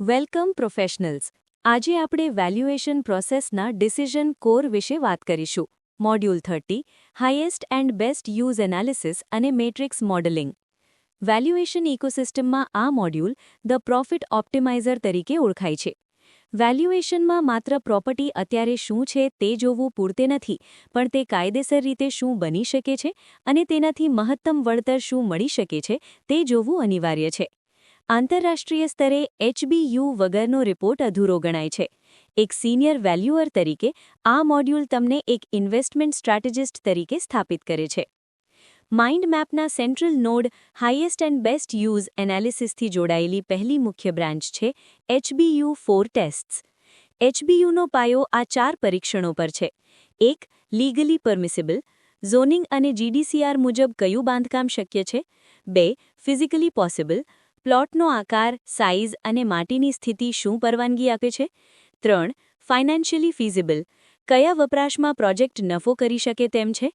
Welcome professionals. આજે આપણે valuation પ્રોસેસના decision core વિશે વાત કરીશું. Module 30 highest and best use analysis અને મેટ્રિક્સ મોડેલિંગ. વેલ્યુએશન ઇકોસિસ્ટમમાં આ મોડ્યુલ ધ પ્રોફિટ ઓપ્ટિમાઇઝર તરીકે ઓળખાય છે. વેલ્યુએશનમાં માત્ર પ્રોપર્ટી અત્યારે શું છે તે જોવું પૂરતે નથી, પણ તે કાયદેસર રીતે શું બની શકે છે અને તેનાથી મહત્તમ વળતર શું મળી શકે છે તે જોવું અનિવાર્ય છે. આંતરરાષ્ટ્રીય સ્તરે HBU વગરનો રિપોર્ટ અધૂરો ગણાય છે. એક સિનિયર વેલ્યુઅર તરીકે આ મોડ્યુલ તમને એક ઇન્વેસ્ટમેન્ટ સ્ટ્રેટેજિસ્ટ તરીકે સ્થાપિત કરે છે. માઇન્ડ મેપના central node highest and best use એનાલિસિસથી જોડાયેલી પહેલી મુખ્ય બ્રાન્ચ છે HBU4 ટેસ્ટ્સ. HBUનો પાયો આ 4 પરીક્ષણો પર છે. 1. Legally permissible. ઝોનિંગ અને GDCR મુજબ કયું બાંધકામ શક્ય છે. 2. Physically possible. પ્લોટનો આકાર, સાઇઝ અને માટીની સ્થિતિ શું પરવાનગી આપે છે. 3. Financially feasible. કયા વપરાશમાં પ્રોજેક્ટ નફો કરી શકે તેમ છે.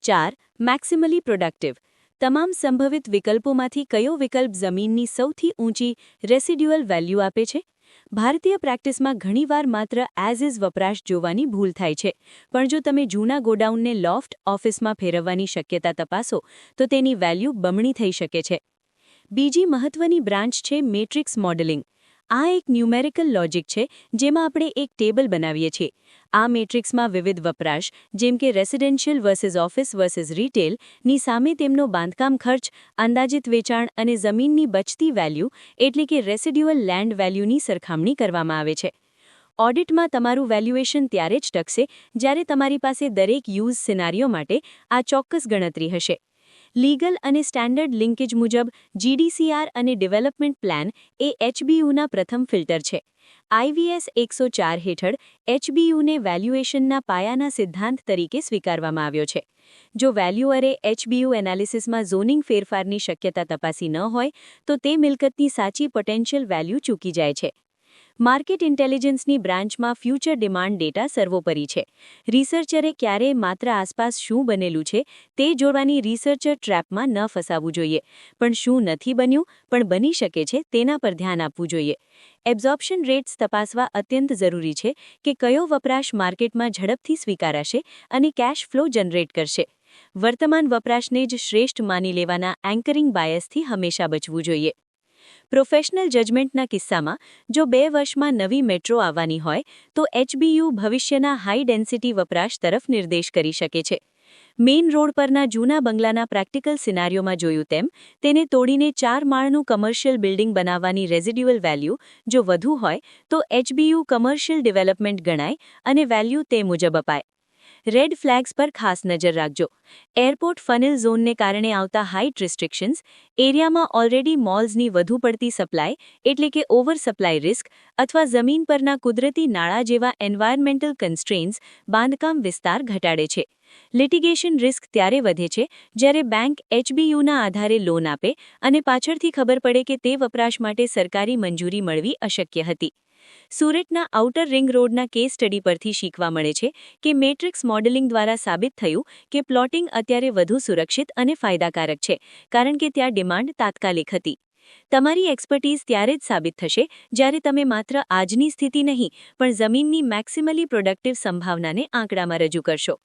4. મેક્સિમલી પ્રોડક્ટિવ. તમામ સંભવિત વિકલ્પોમાંથી કયો વિકલ્પ જમીનની સૌથી ઊંચી રેસિડ્યુઅલ વેલ્યુ આપે છે. ભારતીય પ્રેક્ટિસમાં ઘણીવાર માત્ર એઝ ઇઝ વપરાશ જોવાની ભૂલ થાય છે, પણ જો તમે જૂના ગોડાઉનને લોફ્ટ ઓફિસમાં ફેરવવાની શક્યતા તપાસો તો તેની વેલ્યુ બમણી થઈ શકે છે. બીજી મહત્વની બ્રાન્ચ છે મેટ્રિક્સ મોડેલિંગ. આ એક ન્યુમેરિકલ લોજિક છે જેમાં આપણે એક ટેબલ બનાવીએ છીએ. આ મેટ્રિક્સમાં વિવિધ વપરાશ, જેમ કે residential versus office versus retail, ની સામે તેમનો બાંધકામ ખર્ચ, અંદાજિત વેચાણ અને જમીનની બચતી વેલ્યુ એટલે કે રેસિડ્યુઅલ લેન્ડ વેલ્યુની સરખામણી કરવામાં આવે છે. ઓડિટમાં તમારું વેલ્યુએશન ત્યારે જ ટકશે જ્યારે તમારી પાસે દરેક યુઝ સિનારીઓ માટે આ ચોક્કસ ગણતરી હશે. લીગલ અને સ્ટેન્ડર્ડ લિંકેજ મુજબ GDCR અને ડેવલપમેન્ટ પ્લાન એ HBUના પ્રથમ ફિલ્ટર છે. IVS 104 હેઠળ HBUને વેલ્યુએશનના પાયાના સિદ્ધાંત તરીકે સ્વીકારવામાં આવ્યો છે. જો વેલ્યુઅરે HBU એનાલિસિસમાં ઝોનિંગ ફેરફારની શક્યતા તપાસી ન હોય તો તે મિલકતની સાચી પોટેન્શિયલ વેલ્યુ ચૂકી જાય છે. માર્કેટ ઇન્ટેલિજન્સની બ્રાન્ચમાં ફ્યુચર ડિમાન્ડ ડેટા સર્વોપરી છે. રિસર્ચરે ક્યારેય માત્ર આસપાસ શું બનેલું છે તે જોડવાની રિસર્ચર ટ્રેપમાં ન ફસાવવું જોઈએ, પણ શું નથી બન્યું પણ બની શકે છે તેના પર ધ્યાન આપવું જોઈએ. એબ્ઝોર્પ્શન રેટ્સ તપાસવા અત્યંત જરૂરી છે કે કયો વપરાશ માર્કેટમાં ઝડપથી સ્વીકારાશે અને કેશ ફ્લો જનરેટ કરશે. વર્તમાન વપરાશને જ શ્રેષ્ઠ માની લેવાના એન્કરિંગ બાયસથી હંમેશા બચવું જોઈએ. પ્રોફેશનલ જજમેન્ટના કિસ્સામાં જો 2 વર્ષમાં નવી મેટ્રો આવવાની હોય તો HBU ભવિષ્યના હાઈ ડેન્સિટી વપરાશ તરફ નિર્દેશ કરી શકે છે. મેઇન રોડ પરના જૂના બંગલાના પ્રેક્ટિકલ સિનારીઓમાં જોયું તેમ તેને તોડીને 4 માળનું કમર્શિયલ બિલ્ડિંગ બનાવવાની રેઝિડ્યુઅલ વેલ્યુ જો વધુ હોય તો HBU કમર્શિયલ ડેવલપમેન્ટ ગણાય અને વેલ્યુ તે મુજબ અપાય. રેડ ફ્લેગ્સ પર ખાસ નજર રાખજો. એરપોર્ટ ફનલ ઝોનને કારણે આવતા હાઇટ રિસ્ટ્રિક્શન્સ, એરિયામાં ઓલરેડી મોલ્સની વધુ પડતી સપ્લાય એટલે કે ઓવર સપ્લાય રિસ્ક, અથવા જમીન પરના કુદરતી નાળા જેવા એન્વાયરમેન્ટલ કન્સ્ટ્રેન્ટ્સ બાંધકામ વિસ્તાર ઘટાડે છે. લિટિગેશન રિસ્ક ત્યારે વધે છે જ્યારે બેંક HBUના આધારે લોન આપે અને પાછળથી ખબર પડે કે તે વપરાશ માટે સરકારી મંજૂરી મળવી અશક્ય હતી. સુરતના આઉટર રિંગ રોડના કેસ સ્ટડી પરથી શીખવા મળે છે કે મેટ્રિક્સ મોડેલિંગ દ્વારા સાબિત થયું કે પ્લોટિંગ અત્યારે વધુ સુરક્ષિત અને ફાયદાકારક છે, કારણ કે ત્યાં ડિમાન્ડ તાત્કાલિક હતી. તમારી એક્સપર્ટીઝ ત્યારે જ સાબિત થશે જ્યારે તમે માત્ર આજની સ્થિતિ નહીં પણ જમીનની મેક્સિમલી પ્રોડક્ટિવ સંભાવનાને આંકડામાં રજૂ કરશો.